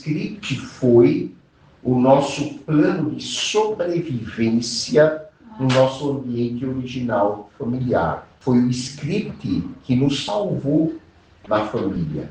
script foi o nosso plano de sobrevivência no nosso ambiente original familiar. Foi o script que nos salvou na família.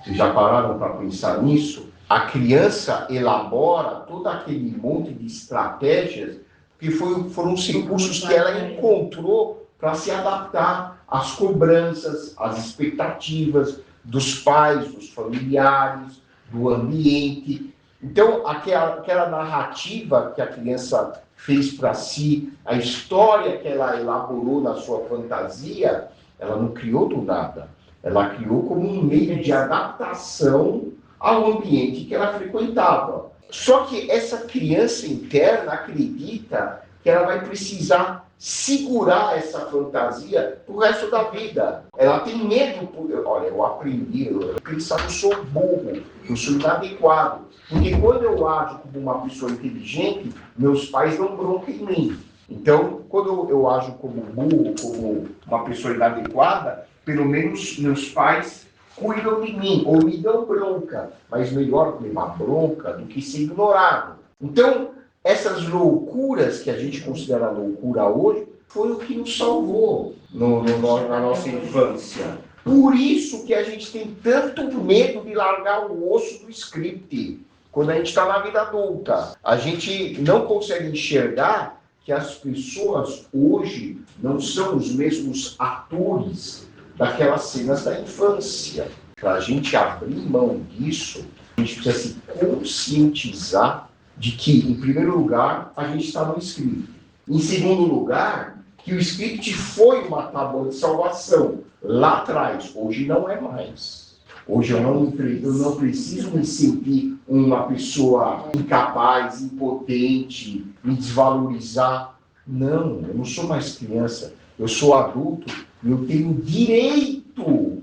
Vocês já pararam para pensar nisso? A criança elabora todo aquele monte de estratégias que foram os recursos que ela encontrou para se adaptar às cobranças, às expectativas dos pais, dos familiares, do ambiente. Então, aquela narrativa que a criança fez para si, a história que ela elaborou na sua fantasia, ela não criou do nada. Ela criou como um meio de adaptação ao ambiente que ela frequentava. Só que essa criança interna acredita que ela vai precisar segurar essa fantasia pro resto da vida. Ela tem medo. Olha, eu aprendi, eu pensar que eu sou burro, eu sou inadequado. Porque quando eu ajo como uma pessoa inteligente, meus pais dão bronca em mim. Então, quando eu ajo como burro, como uma pessoa inadequada, pelo menos meus pais cuidam de mim, ou me dão bronca. Mas melhor levar bronca do que ser ignorado. Então, essas loucuras que a gente considera loucura hoje, foi o que nos salvou na nossa infância. Por isso que a gente tem tanto medo de largar o osso do script. Quando a gente está na vida adulta, a gente não consegue enxergar que as pessoas hoje não são os mesmos atores daquelas cenas da infância. Para a gente abrir mão disso, a gente precisa se conscientizar de que, em primeiro lugar, a gente está no script. Em segundo lugar, que o script foi uma tábua de salvação lá atrás, hoje não é mais. Hoje eu não preciso me sentir uma pessoa incapaz, impotente, me desvalorizar. Não, eu não sou mais criança, eu sou adulto e eu tenho direito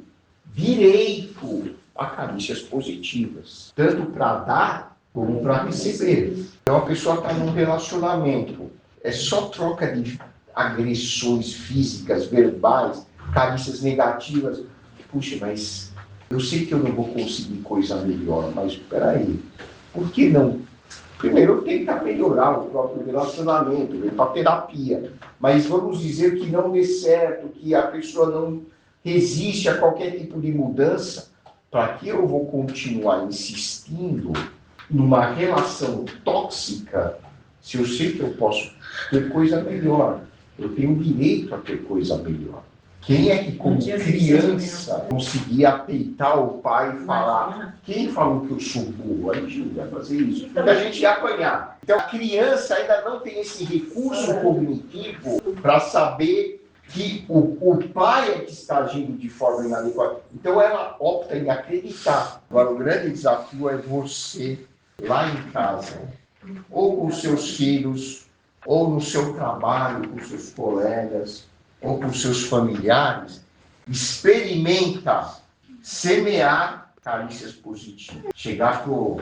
a carícias positivas, tanto para dar como para receber. Então a pessoa está num relacionamento, é só troca de agressões físicas, verbais, carícias negativas. Puxa, mas eu sei que eu não vou conseguir coisa melhor, mas espera aí, por que não? Primeiro, tentar melhorar o próprio relacionamento, ir para terapia. Mas vamos dizer que não dê certo, que a pessoa não resiste a qualquer tipo de mudança. Para que eu vou continuar insistindo numa relação tóxica se eu sei que eu posso ter coisa melhor? Eu tenho direito a ter coisa melhor. Quem é que, como criança, conseguia peitar o pai e falar? Quem falou que eu sou burro? A gente não vai fazer isso. Porque a gente ia apanhar. Então, a criança ainda não tem esse recurso cognitivo para saber que o pai é que está agindo de forma inadequada. Então, ela opta em acreditar. Agora, o grande desafio é você, lá em casa, ou com seus filhos, ou no seu trabalho, com seus colegas, ou com seus familiares, experimenta semear carícias positivas. Chegar para o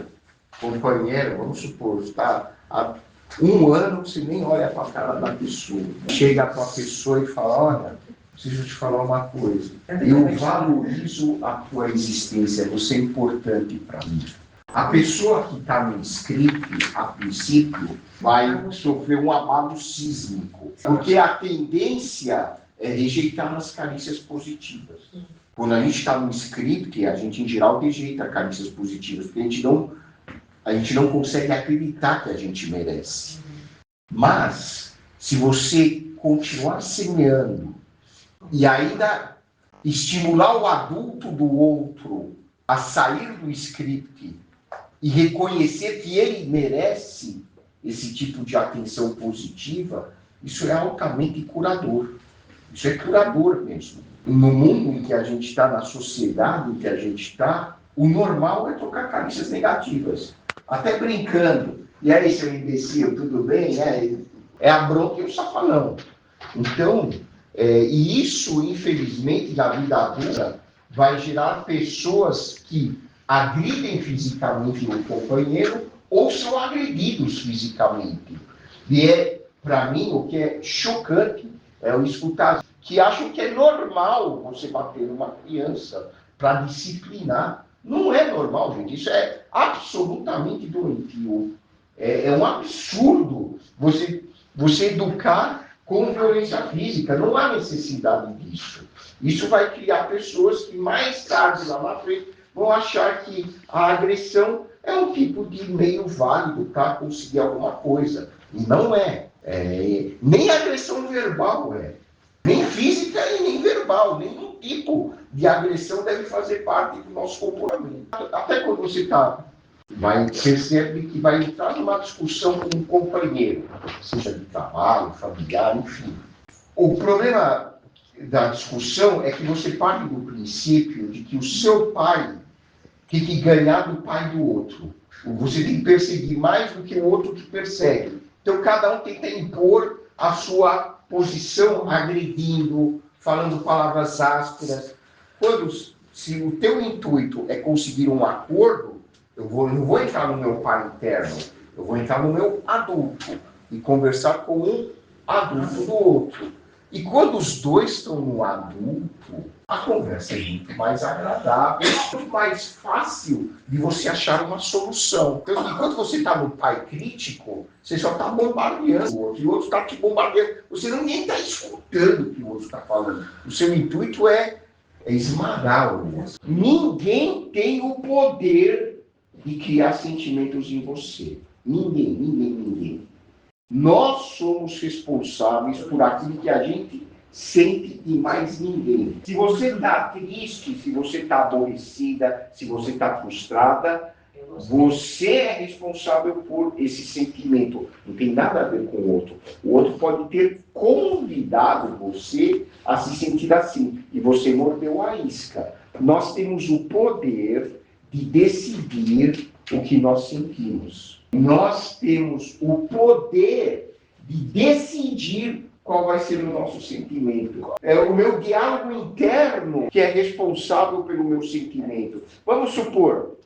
companheiro, vamos supor, está há um ano, você nem olha para a cara da pessoa. Chega para a pessoa e fala, olha, preciso te falar uma coisa. Eu valorizo a tua existência, você é importante para mim. A pessoa que está no script, a princípio, vai sofrer um abalo sísmico, porque a tendência é rejeitar as carícias positivas. Quando a gente está no script, a gente, em geral, rejeita carícias positivas, porque a gente não consegue acreditar que a gente merece. Mas, se você continuar semeando e ainda estimular o adulto do outro a sair do script e reconhecer que ele merece esse tipo de atenção positiva, isso é altamente curador. Isso é curador mesmo. No mundo em que a gente está, na sociedade em que a gente está, o normal é trocar carícias negativas. Até brincando. E aí, seu imbecil, tudo bem? É a bronca e o safanão. Então, e isso, infelizmente, na vida adulta, vai gerar pessoas que agridem fisicamente o companheiro ou são agredidos fisicamente. E para mim, o que é chocante é eu escutar que acham que é normal você bater numa criança para disciplinar. Não é normal, gente. Isso é absolutamente doentio. É um absurdo você educar com violência física. Não há necessidade disso. Isso vai criar pessoas que mais tarde, lá na frente, vão achar que a agressão é um tipo de meio válido para conseguir alguma coisa. E não é. Nem agressão verbal é. Nem física e nem verbal. Nenhum tipo de agressão deve fazer parte do nosso comportamento. Até quando você percebe que vai entrar numa discussão com um companheiro, seja de trabalho, familiar, enfim. O problema da discussão é que você parte do princípio de que o seu pai tem que ganhar do pai do outro. Você tem que perseguir mais do que o outro te persegue. Então, cada um tenta impor a sua posição, agredindo, falando palavras ásperas. Se o teu intuito é conseguir um acordo, não vou entrar no meu pai interno, eu vou entrar no meu adulto e conversar com um adulto do outro. E quando os dois estão no adulto, a conversa é muito mais agradável, muito mais fácil de você achar uma solução. Então, enquanto você está no pai crítico, você só está bombardeando o outro, e o outro está te bombardeando. Você nem está escutando o que o outro está falando. O seu intuito é esmagar o outro. Ninguém tem o poder de criar sentimentos em você. Ninguém. Nós somos responsáveis por aquilo que a gente sente e mais ninguém. Se você está triste, se você está aborrecida, se você está frustrada, você é responsável por esse sentimento. Não tem nada a ver com o outro. O outro pode ter convidado você a se sentir assim, e você mordeu a isca. Nós temos o poder de decidir o que nós sentimos. Nós temos o poder de decidir qual vai ser o nosso sentimento. É o meu diálogo interno que é responsável pelo meu sentimento. Vamos supor,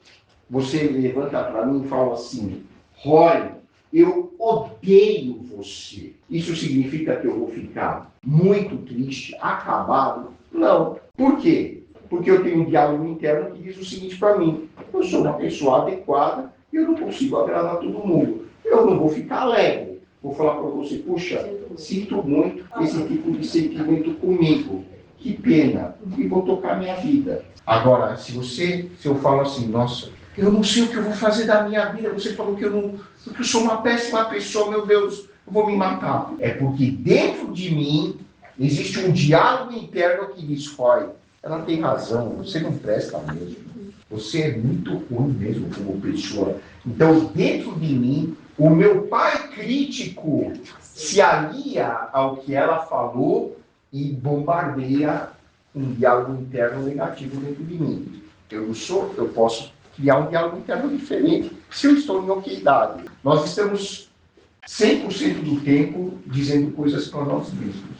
você levanta para mim e fala assim: Roy, eu odeio você. Isso significa que eu vou ficar muito triste, acabado? Não. Por quê? Porque eu tenho um diálogo interno que diz o seguinte para mim: eu sou uma pessoa adequada e eu não consigo agradar todo mundo. Eu não vou ficar alegre. Vou falar para você: puxa, sinto muito esse tipo de sentimento comigo. Que pena. E vou tocar minha vida. Agora, se eu falo assim: nossa, eu não sei o que eu vou fazer da minha vida. Você falou que eu sou uma péssima pessoa, meu Deus, eu vou me matar. É porque dentro de mim existe um diálogo interno que diz: Roy, ela tem razão, você não presta mesmo. Você é muito ruim mesmo como pessoa. Então, dentro de mim, o meu pai crítico se alia ao que ela falou e bombardeia um diálogo interno negativo dentro de mim. Eu posso criar um diálogo interno diferente se eu estou em oquidade. Nós estamos 100% do tempo dizendo coisas para nós mesmos.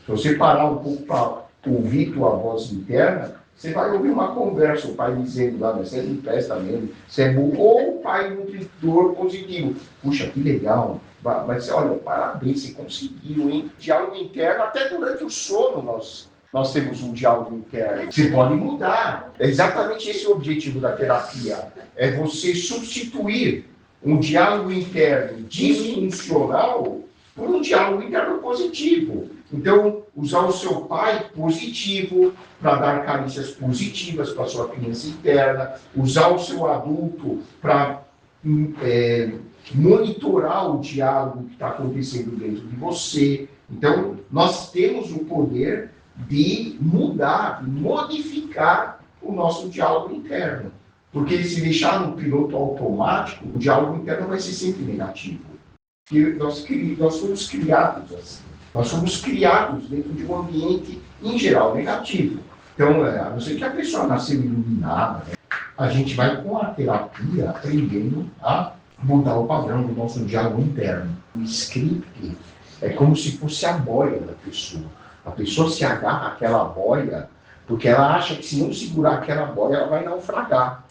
Se você parar um pouco para ouvir tua voz interna, você vai ouvir uma conversa, o pai dizendo: lá, você não presta mesmo, você é burro, ou o pai nutridor positivo: puxa, que legal, mas olha, parabéns, você conseguiu, hein? Diálogo interno, até durante o sono nós temos um diálogo interno. Você pode mudar. É exatamente esse o objetivo da terapia. É você substituir um diálogo interno disfuncional por um diálogo interno positivo. Então, usar o seu pai positivo para dar carícias positivas para a sua criança interna, usar o seu adulto para monitorar o diálogo que está acontecendo dentro de você. Então, nós temos o poder de mudar, de modificar o nosso diálogo interno. Porque se deixar no piloto automático, o diálogo interno vai ser sempre negativo. Porque nós fomos criados assim. Nós somos criados dentro de um ambiente, em geral, negativo. Então, a não ser que a pessoa nasceu iluminada, a gente vai, com a terapia, aprendendo a mudar o padrão do nosso diálogo interno. O script é como se fosse a boia da pessoa. A pessoa se agarra àquela boia porque ela acha que, se não segurar aquela boia, ela vai naufragar.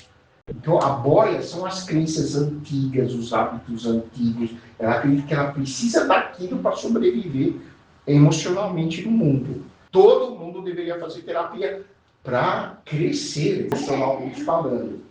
Então, a boia são as crenças antigas, os hábitos antigos. Ela acredita que ela precisa daquilo para sobreviver emocionalmente no mundo. Todo mundo deveria fazer terapia para crescer emocionalmente falando.